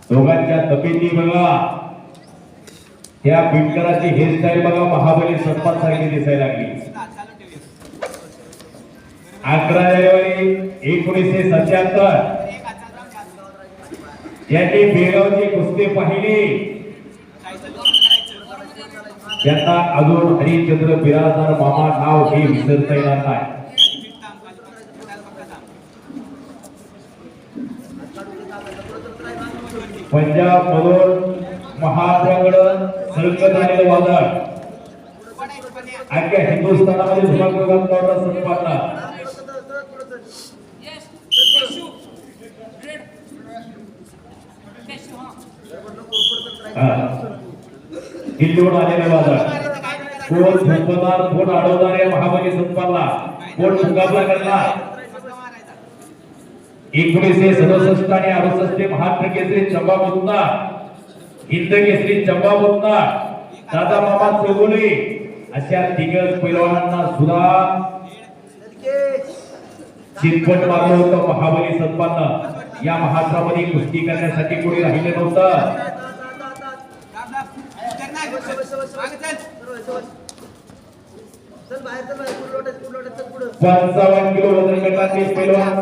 दोघांच्या तब्येती बघा, त्या बिटकराची हेअरस्टाईल बघा, महाबली सत्पात सारखी दिसायला लागली. 11 जानेवारी 1977 यांनी बेळगावची कुस्ती पाहिली. त्यांना अजून हरिश्चंद्र बिराजदार मामा नाव हे विसरता येणार नाही. पंजाब मधून महाराष्ट्राकडे सलगत आलेलं वादळ अख्ख्या हिंदुस्थानामध्ये धुमाकूळ घालणारा सत्पाता दिल्लीहून आलेले वादळ कोण झोपणार कोण अडवणार या महाबली सत्पाला कोण मुकाबला करणार. 1967 आणि 68 महाराष्ट्र केसरी चंबा मुत्ता, हिंद केसरी चंबा मुत्ता, दादा मामा चौगुले अशा दिग्गज पैलवानांना सुद्धा चितपट मारलं होतं महाबली सत्पानं. या महाराष्ट्रामध्ये कुस्ती करण्यासाठी कोणी राहिले नव्हतं. 55 किलो वजन गटाचे पैलवान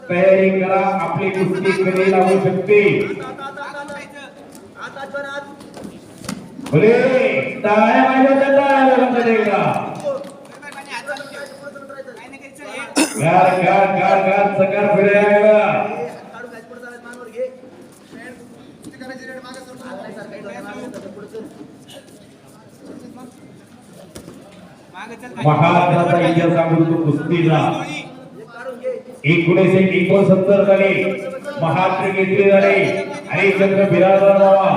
तयारी करा, आपली कुस्ती कधी लागू शकते. बोले टाळ्या वाजवतात, टाळ्या वाजवतात. गार गार गार गार सकार फिरायला महाराष्ट्राचा इतिहास सांगतो कुस्तीला. 1969 झाले महाराष्ट्र केसरी झाले हरिश्चंद्र बिराजदार मामा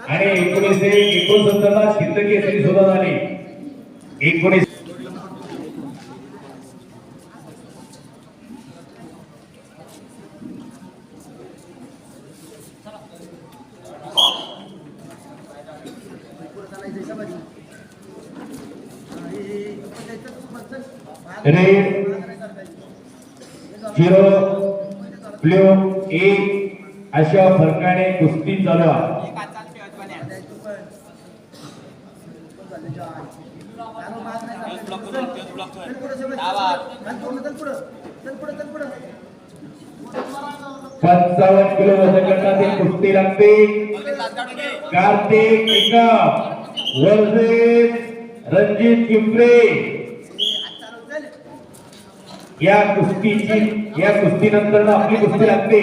आणि 1969 ला हिंद केसरी सुद्धा झाले. 19 रेड झिरो ब्ल्यू 1 अशा फरकाने कुस्ती चालू आहे. पंचावन्न किलो वजन गटातील कुस्ती लागते. कार्तिक निकम वर्सेस रणजित पिंपरे. या कुस्तीनंतर आपली कुस्ती लागते.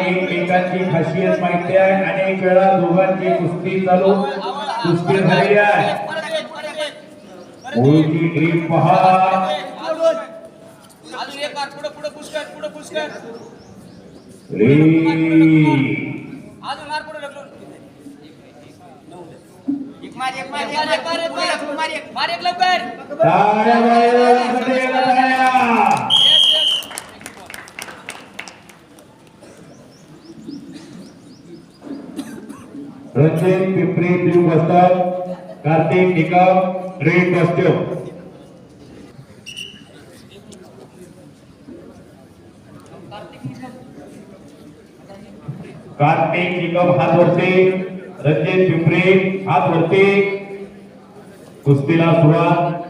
एकमेकांची खासियत माहिती आहे. अनेक वेळा दोघांची कुस्ती चालू कुस्ती झाली आहे. ओळखी ग्रीप पहा. Ranjit Pimpri blue costume, Kartik Nikam red costume. Kartik Nikam हात वरती, रणजित पिंपरी हात वरती. कुस्तीला सुरुवात.